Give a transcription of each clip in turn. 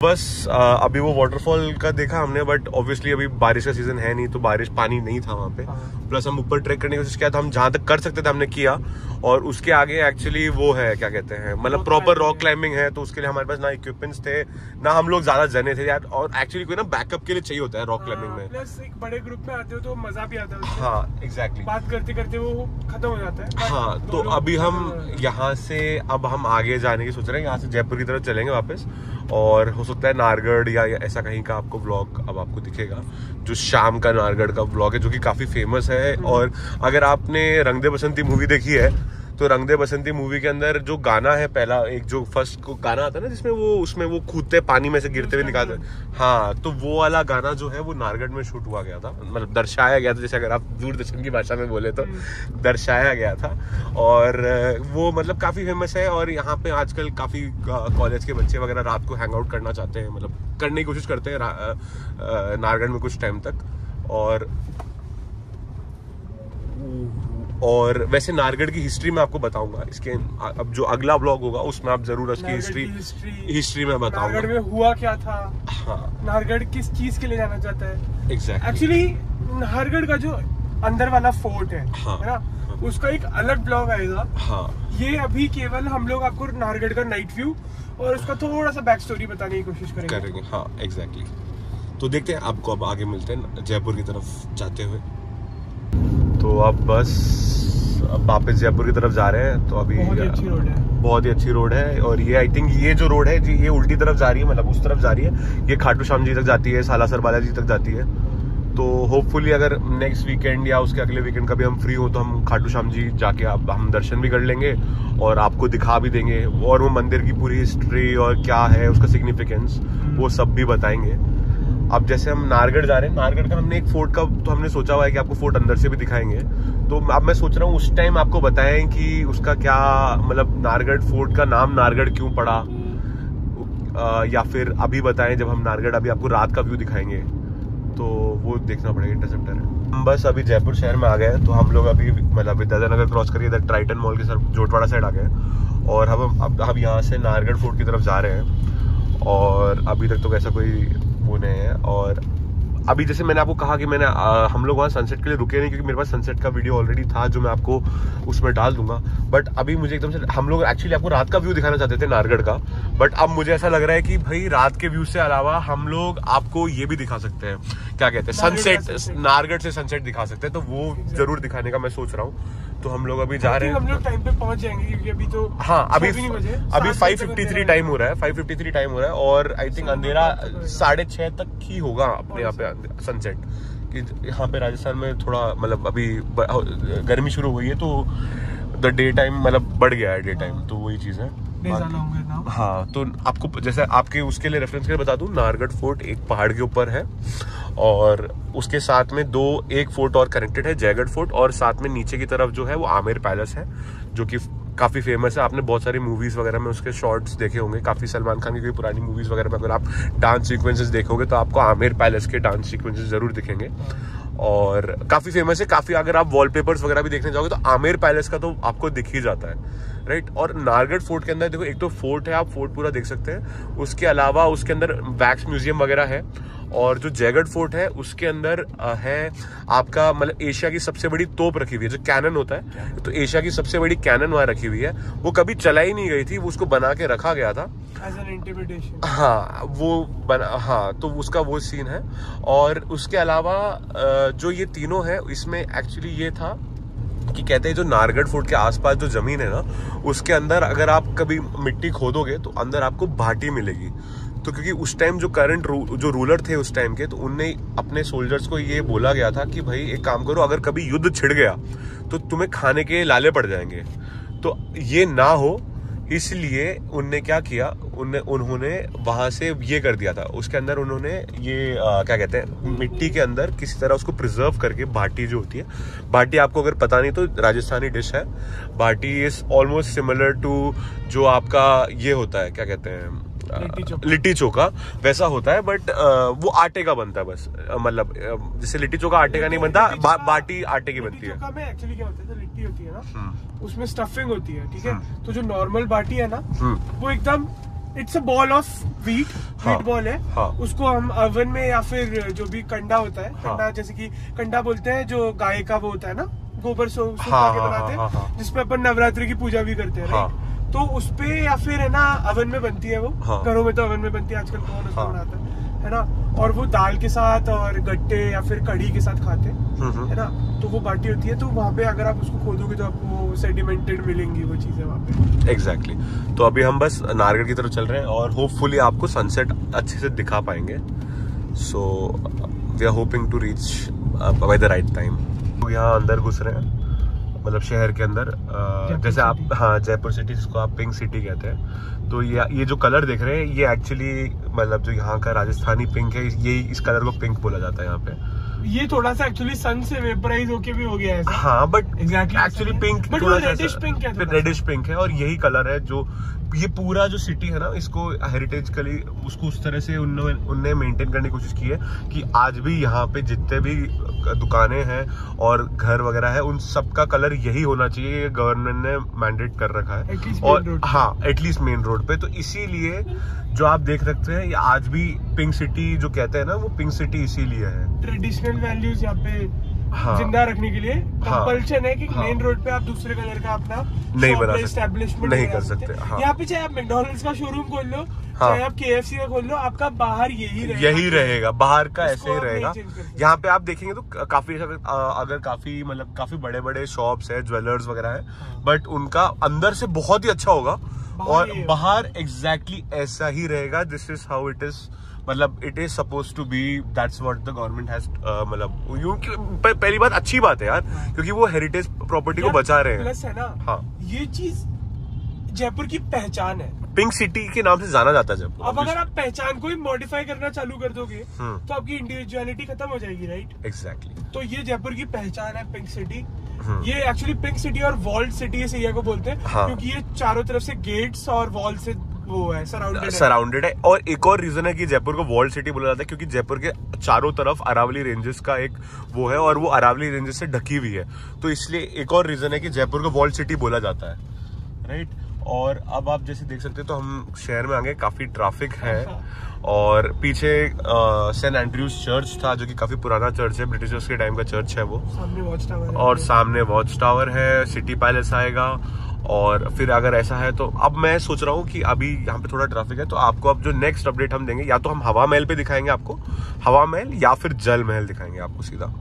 बस अभी वो वाटरफॉल का देखा हमने, बट ऑब्वियसली अभी बारिश का सीजन है नहीं, तो बारिश पानी नहीं था वहाँ पे। प्लस हम ऊपर ट्रेक करने की कोशिश किया था, हम जहाँ तक कर सकते थे हमने किया। और उसके आगे एक्चुअली वो है, क्या कहते हैं, मतलब प्रॉपर रॉक क्लाइंबिंग है, तो उसके लिए हमारे पास ना इक्विपमेंट्स थे ना हम लोग ज्यादा जने थे यार। और एक्चुअली कोई ना बैकअप के लिए चाहिए होता है रॉक क्लाइंबिंग में। प्लस एक बड़े ग्रुप में आते हो तो मजा भी आता है। हाँ एग्जैक्टली, बात करते करते वो खत्म हो जाता है। हाँ, तो अभी हम यहाँ से अब हम आगे जाने की सोच रहे हैं, यहाँ से जयपुर की तरफ चलेंगे वापस। और हो सकता है नारगढ़ या ऐसा कहीं का आपको व्लॉग अब आपको दिखेगा, जो शाम का नारगढ़ का व्लॉग है, जो कि काफी फेमस है। और अगर आपने रंग दे बसंती मूवी देखी है, तो रंग दे बसंती मूवी के अंदर जो गाना है पहला, एक जो फर्स्ट को गाना आता है ना, जिसमें वो उसमें वो कूदते पानी में से गिरते हुए निकालते, हाँ, तो वो वाला गाना जो है वो नारगढ़ में शूट हुआ गया था, मतलब दर्शाया गया था, जैसे अगर आप दूरदर्शन की भाषा में बोले तो दर्शाया गया था। और वो मतलब काफी फेमस है। और यहाँ पे आजकल काफी कॉलेज के बच्चे वगैरह रात को हैंग आउट करना चाहते हैं, मतलब करने की कोशिश करते हैं नारगढ़ में कुछ टाइम तक। और वैसे नारगढ़ की हिस्ट्री में आपको बताऊंगा, इसके अब जो अगला ब्लॉग होगा उसमें आप जरूर उसकी हिस्ट्री में बताऊंगा नारगढ़ में हुआ क्या था। हाँ, नारगढ़ किस चीज के लिए जाना चाहता है एग्जैक्टली। एक्चुअली नारगढ़ का जो अंदर वाला फोर्ट है, हाँ, है ना, उसका एक अलग ब्लॉग आएगा। हाँ, ये अभी केवल हम लोग आपको नारगढ़ का नाइट व्यू और उसका थोड़ा सा बैक स्टोरी बताने की कोशिश करेंगे। हाँ एग्जैक्टली। तो देखते हैं, आपको अब आगे मिलते हैं जयपुर की तरफ जाते हुए। तो अब बस अब वापस जयपुर की तरफ जा रहे हैं। तो अभी बहुत ही अच्छी रोड है, बहुत ही अच्छी रोड है। और ये आई थिंक ये जो रोड है जी, ये उल्टी तरफ जा रही है, मतलब उस तरफ जा रही है। ये खाटू श्याम जी तक जाती है, सालासर बालाजी तक जाती है। तो होपफुली अगर नेक्स्ट वीकेंड या उसके अगले वीकेंड का भी हम फ्री हो, तो हम खाटू श्याम जी जाके अब हम दर्शन भी कर लेंगे और आपको दिखा भी देंगे, और वो मंदिर की पूरी हिस्ट्री और क्या है उसका सिग्निफिकेंस, वो सब भी बताएंगे। अब जैसे हम नारगढ़ जा रहे हैं, नारगढ़ का हमने एक फोर्ट का तो हमने सोचा हुआ है कि आपको फोर्ट अंदर से भी दिखाएंगे। तो अब मैं सोच रहा हूँ उस टाइम आपको बताएं कि उसका क्या मतलब, नारगढ़ फोर्ट का नाम नारगढ़ क्यों पड़ा, या फिर अभी बताएं जब हम नारगढ़ अभी आपको रात का व्यू दिखाएंगे, तो वो देखना पड़ेगा। इंटरसेप्टर है। हम बस अभी जयपुर शहर में आ गए, तो हम लोग अभी मतलब विद्याधर क्रॉस करके इधर ट्राइटन मॉल के साथ जोटवाड़ा साइड आ गए, और हम यहाँ से नारगढ़ फोर्ट की तरफ जा रहे हैं। और अभी तक तो वैसा कोई वो नहीं है। और अभी जैसे मैंने आपको कहा कि मैंने हम लोग वहाँ सनसेट के लिए रुके नहीं, क्योंकि मेरे पास सनसेट का वीडियो ऑलरेडी था जो मैं आपको उसमें डाल दूंगा। बट अभी मुझे एकदम से, हम लोग एक्चुअली आपको रात का व्यू दिखाना चाहते थे नारगढ़ का, बट अब मुझे ऐसा लग रहा है कि भाई रात के व्यू से अलावा हम लोग आपको ये भी दिखा सकते हैं, क्या कहते हैं, सनसेट, नारगढ़ से सनसेट दिखा सकते हैं। तो वो जरूर दिखाने का मैं सोच रहा हूँ। तो हम लोग अभी जा रहे हैं, हम लोग टाइम पे पहुंच जाएंगे, क्योंकि अभी तो हाँ अभी 5:53 टाइम हो रहा है, 5:53 टाइम हो रहा है। और आई थिंक अंधेरा 6:30 तक ही होगा अपने यहाँ पे सनसेट, कि यहाँ पे राजस्थान में थोड़ा मतलब अभी गर्मी शुरू हुई है, तो द डे टाइम मतलब बढ़ गया है डे टाइम, तो वही चीज है। हाँ, तो आपको जैसे आपके उसके लिए रेफरेंस के लिए बता दूं, नारगढ़ फोर्ट एक पहाड़ के ऊपर है, और उसके साथ में एक फोर्ट और कनेक्टेड है, जयगढ़ फोर्ट, और साथ में नीचे की तरफ जो है वो आमेर पैलेस है, जो कि काफी फेमस है। आपने बहुत सारी मूवीज वगैरह में उसके शॉर्ट्स देखे होंगे, काफी सलमान खान की कोई पुरानी मूवीज वगैरह में अगर आप डांस सीक्वेंसेस देखोगे तो आपको आमेर पैलेस के डांस सीक्वेंसेस जरूर दिखेंगे, और काफी फेमस है। काफी अगर आप वॉलपेपर्स वगैरह भी देखने जाओगे तो आमेर पैलेस का तो आपको दिख ही जाता है, राइट। और नारगढ़ फोर्ट के अंदर देखो, एक तो फोर्ट है, आप फोर्ट पूरा देख सकते हैं, उसके अलावा उसके अंदर वैक्स म्यूजियम वगैरह है। और जो जयगढ़ फोर्ट है उसके अंदर है आपका मतलब एशिया की सबसे बड़ी तोप रखी हुई है, जो कैनन होता है, तो एशिया की सबसे बड़ी कैनन वहां रखी हुई है। वो कभी चलाई नहीं गई थी, वो उसको बना के रखा गया था एज एन इंटिमिडेशन। हाँ, वो बना, हाँ, तो उसका वो सीन है। और उसके अलावा जो ये तीनों है, इसमें एक्चुअली ये था कि कहते हैं जो नारगढ़ फोर्ट के आसपास जो जमीन है ना, उसके अंदर अगर आप कभी मिट्टी खोदोगे तो अंदर आपको भाटी मिलेगी। तो क्योंकि उस टाइम जो करंट जो रूलर थे उस टाइम के, तो उनने अपने सोल्जर्स को ये बोला गया था कि भाई एक काम करो, अगर कभी युद्ध छिड़ गया तो तुम्हें खाने के लाले पड़ जाएंगे, तो ये ना हो, इसलिए उनने क्या किया, उन्होंने वहां से ये कर दिया था। उसके अंदर उन्होंने ये क्या कहते हैं, मिट्टी के अंदर किसी तरह उसको प्रिजर्व करके, भाटी जो होती है, भाटी आपको अगर पता नहीं तो राजस्थानी डिश है। Bhati is almost similar to जो आपका ये होता है, क्या कहते हैं, लिट्टी चोखा वैसा होता है, बट वो आटे का बनता है बस, मतलब जैसे लिट्टी चोखा आटे का नहीं बनता, बाटी आटे की बनती है। एक्चुअली क्या होता है, लिट्टी होती है ना, उसमें स्टफिंग होती है, ठीक है। तो जो नॉर्मल बाटी है ना, वो एकदम it's a ball of wheat ball है। हाँ। उसको हम ओवन में या फिर जो भी कंडा होता है, कंडा जैसे कि कंडा बोलते हैं जो गाय का वो होता है ना, गोबर से के बनाते हैं, जिसपे अपन नवरात्रि की पूजा भी करते हैं, राइट? तो उसपे या फिर है ना ओवन में बनती है वो। घरों में तो ओवन में बनती है, आजकल कौन उसको बनाता है ना? और वो दाल के साथ और गट्टे या फिर कढ़ी के साथ खाते हैं, है ना? तो वो बाटी होती है, तो वहाँ पे अगर आप उसको खोदोगे तो आपको सेडिमेंटेड मिलेंगी वो चीजें वहाँ पे। एग्जैक्टली। तो अभी हम बस नारगढ़ की तरफ चल रहे हैं और होपफुली आपको सनसेट अच्छे से दिखा पाएंगे। So we are hoping to reach by the right time. यहाँ अंदर घुस रहे हैं, मतलब शहर के अंदर, जैसे आप, हाँ, जयपुर सिटी, जिसको आप पिंक सिटी कहते हैं। तो ये जो कलर देख रहे हैं, ये एक्चुअली मतलब जो यहाँ का राजस्थानी पिंक है, ये इस कलर को पिंक बोला जाता है यहाँ पे। ये थोड़ा सा एक्चुअली सन से वेपराइज होके भी हो गया है। हाँ, बट एक्चुअली पिंक थोड़ा रेडिश पिंक है, और यही कलर है जो ये पूरा जो सिटी है ना, इसको हेरिटेजिकली उसको उस तरह से उनने मेंटेन करने की कोशिश की है कि आज भी यहाँ पे जितने भी दुकानें हैं और घर वगैरह है, उन सबका कलर यही होना चाहिए। ये गवर्नमेंट ने मैंडेट कर रखा है, और हाँ, एटलीस्ट मेन रोड पे। तो इसीलिए जो आप देख सकते हैं, ये आज भी पिंक सिटी जो कहते हैं ना, वो पिंक सिटी इसीलिए है। ट्रेडिशनल वैल्यूज यहाँ पे जिंदा रखने के लिए कंपल्शन है कि मेन रोड पे आप दूसरे कलर का अपना नहीं बना सकते, एस्टेब्लिशमेंट नहीं कर सकते। यहाँ पे चाहे आप मैकडॉनल्ड्स का शोरूम खोल लो, चाहे आप KFC का खोल लो, आपका बाहर यही रहेगा, बाहर का ऐसे ही रहेगा। यहाँ पे आप देखेंगे तो काफी अगर काफी बड़े बड़े शॉप्स है, ज्वेलर्स वगैरह है, बट उनका अंदर से बहुत ही अच्छा होगा, और बाहर एग्जैक्टली ऐसा ही रहेगा। This is how it is, मतलब it is suppose to be, that's what the government has, मतलब पहली बात अच्छी बात है यार, क्योंकि वो हेरिटेज प्रॉपर्टी को बचा रहे हैं। प्लस है ना, हाँ, ये चीज जयपुर की पहचान है, पिंक सिटी के नाम से जाना जाता है जयपुर। अब अगर आप पहचान को ही मॉडिफाई करना चालू कर दोगे तो आपकी इंडिविजुअलिटी खत्म हो जाएगी, राइट? एग्जैक्टली। तो ये जयपुर की पहचान है, पिंक सिटी। ये एक्चुअली पिंक सिटी और वॉल्ड सिटी इस एरिया को बोलते हैं, क्योंकि ये चारों तरफ से गेट्स और वॉल से वो है, सराउंडेड है। और एक और रीजन है कि जयपुर को वॉल्ड सिटी बोला जाता है, क्योंकि जयपुर के चारों तरफ अरावली रेंजेस का एक वो है, और वो अरावली रेंजेस से ढकी हुई है। तो इसलिए एक और रीजन है कि जयपुर को वॉल्ड सिटी बोला जाता है, राइट? और अब आप जैसे देख सकते हैं, तो हम शहर में आ गए, काफी ट्रैफिक है, और पीछे सेंट एंड्रयूज चर्च था, जो कि काफी पुराना चर्च है, ब्रिटिशर्स के टाइम का चर्च है वो। सामने वॉच टावर है, और सामने वॉच टावर है, सिटी पैलेस आएगा। और फिर अगर ऐसा है तो अब मैं सोच रहा हूँ कि अभी यहाँ पे थोड़ा ट्रैफिक है, तो आपको अब जो नेक्स्ट अपडेट हम देंगे, या तो हम हवा महल पे दिखाएंगे आपको, हवा महल, या फिर जल महल दिखाएंगे आपको सीधा।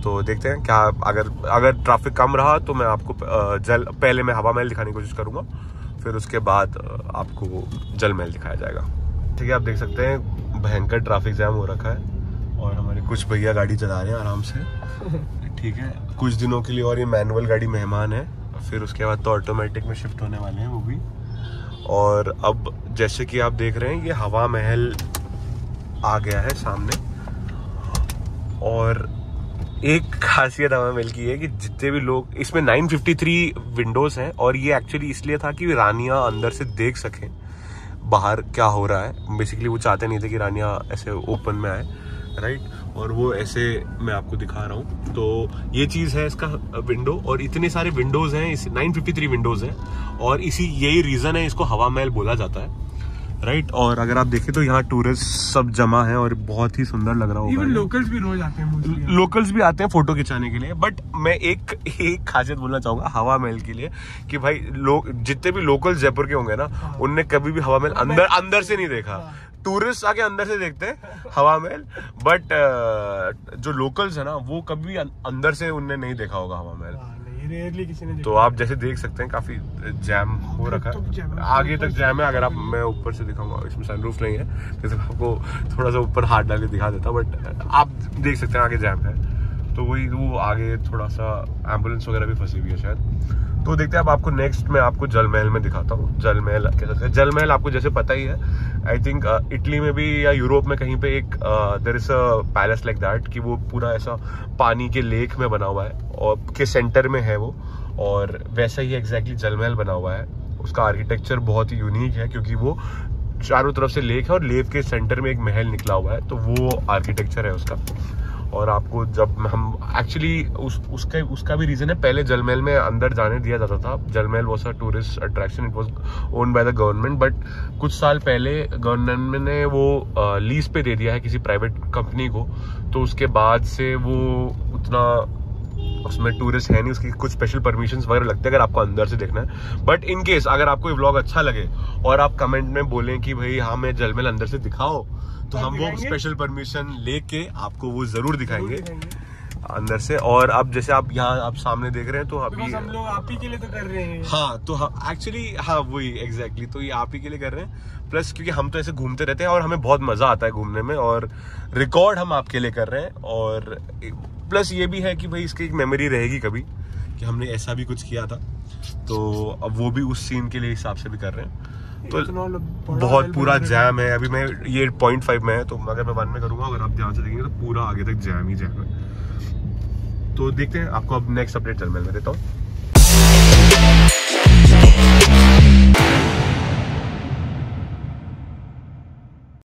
तो देखते हैं क्या, अगर ट्रैफिक कम रहा तो मैं आपको पहले मैं हवा महल दिखाने की कोशिश करूंगा, फिर उसके बाद आपको जल महल दिखाया जाएगा। ठीक है, आप देख सकते हैं भयंकर ट्रैफिक जाम हो रखा है, और हमारे कुछ भैया गाड़ी चला रहे हैं आराम से। ठीक है, कुछ दिनों के लिए और ये मैनुअल गाड़ी मेहमान है, फिर उसके बाद तो ऑटोमेटिक में शिफ्ट होने वाले हैं वो भी। और अब जैसे कि आप देख रहे हैं, ये हवा महल आ गया है सामने, और एक खासियत हवा महल की है कि जितने भी लोग, इसमें 953 विंडोज हैं, और ये एक्चुअली इसलिए था कि रानियां अंदर से देख सकें बाहर क्या हो रहा है। बेसिकली वो चाहते नहीं थे कि रानियां ऐसे ओपन में आए, राइट? और वो ऐसे मैं आपको दिखा रहा हूँ। तो ये चीज़ है इसका विंडो, और इतने सारे विंडोज हैं, इस 953 विंडोज हैं, और यही रीजन है इसको हवा महल बोला जाता है, राइट? और अगर आप देखें तो यहाँ टूरिस्ट सब जमा है, और बहुत ही सुंदर लग रहा होगा। इवन लोकल्स भी रोज आते हैं, लोकल्स भी आते हैं फोटो खिंचाने के लिए। बट मैं एक खासियत बोलना चाहूंगा हवा महल के लिए, कि भाई लोग जितने भी लोकल जयपुर के होंगे ना, उनने कभी भी हवा महल अंदर से नहीं देखा। टूरिस्ट आके अंदर से देखते हैं हवा महल, बट जो लोकल्स है ना, वो कभी अंदर से उनने नहीं देखा होगा हवा महल। रेयरली किसी ने। तो आप जैसे देख सकते हैं काफी जैम हो रखा है, आगे तक जैम है। अगर आप, मैं ऊपर से दिखाऊंगा, इसमें सनरूफ नहीं है, जैसे आपको थोड़ा सा ऊपर हाथ डाल के दिखा देता, बट आप देख सकते हैं आगे जैम है। तो वही वो आगे थोड़ा सा एम्बुलेंस वगैरह भी फंसी हुई है शायद। तो देखते हैं, अब आपको नेक्स्ट मैं आपको जल महल में दिखाता हूँ। जल महल कैसा है? जल महल आपको जैसे पता ही है, आई थिंक इटली में भी या यूरोप में कहीं पे एक there is a palace like that, कि वो पूरा ऐसा पानी के लेक में बना हुआ है, और के सेंटर में है वो, और वैसा ही एग्जैक्टली जल महल बना हुआ है। उसका आर्किटेक्चर बहुत ही यूनिक है, क्योंकि वो चारों तरफ से लेक है, और लेक के सेंटर में एक महल निकला हुआ है, तो वो आर्किटेक्चर है उसका। और आपको जब हम एक्चुअली उसका भी रीजन है, पहले जल महल में अंदर जाने दिया जाता था। जल महल was a tourist attraction, it was owned by the government, but कुछ साल पहले गवर्नमेंट ने वो लीज पे दे दिया है किसी प्राइवेट कंपनी को, तो उसके बाद से वो उतना उसमें टूरिस्ट है नहीं, उसकी कुछ स्पेशल परमिशंस वगैरह लगते हैं अगर आपको अंदर से देखना है। बट इन केस अगर आपको ये व्लॉग अच्छा लगे और आप कमेंट में बोलें कि भाई हाँ मैं जल महल अंदर से दिखाओ, तो हम वो स्पेशल परमिशन लेके आपको वो जरूर दिखाएंगे अंदर से। और अब जैसे आप यहाँ आप सामने देख रहे हैं, तो अभी हम लोग आप ही के लिए तो कर रहे हैं। हाँ, तो एक्चुअली हाँ वही एग्जैक्टली, तो ये आप ही के लिए कर रहे हैं। प्लस क्योंकि हम तो ऐसे घूमते रहते हैं और हमें बहुत मजा आता है घूमने में, और रिकॉर्ड हम आपके लिए कर रहे हैं। और प्लस ये भी है कि भाई इसकी एक मेमोरी रहेगी कभी कि हमने ऐसा भी कुछ किया था, तो अब वो भी उस सीन के लिए हिसाब से भी कर रहे हैं। तो बहुत पूरा जैम है अभी। मैं ये 0.5 में है, तो अगर मैं 1 में करूंगा, अगर आप ध्यान से देखेंगे तो पूरा आगे तक जैम ही जैम है। तो देखते हैं, आपको अब नेक्स्ट अपडेट जल महल में देता हूँ।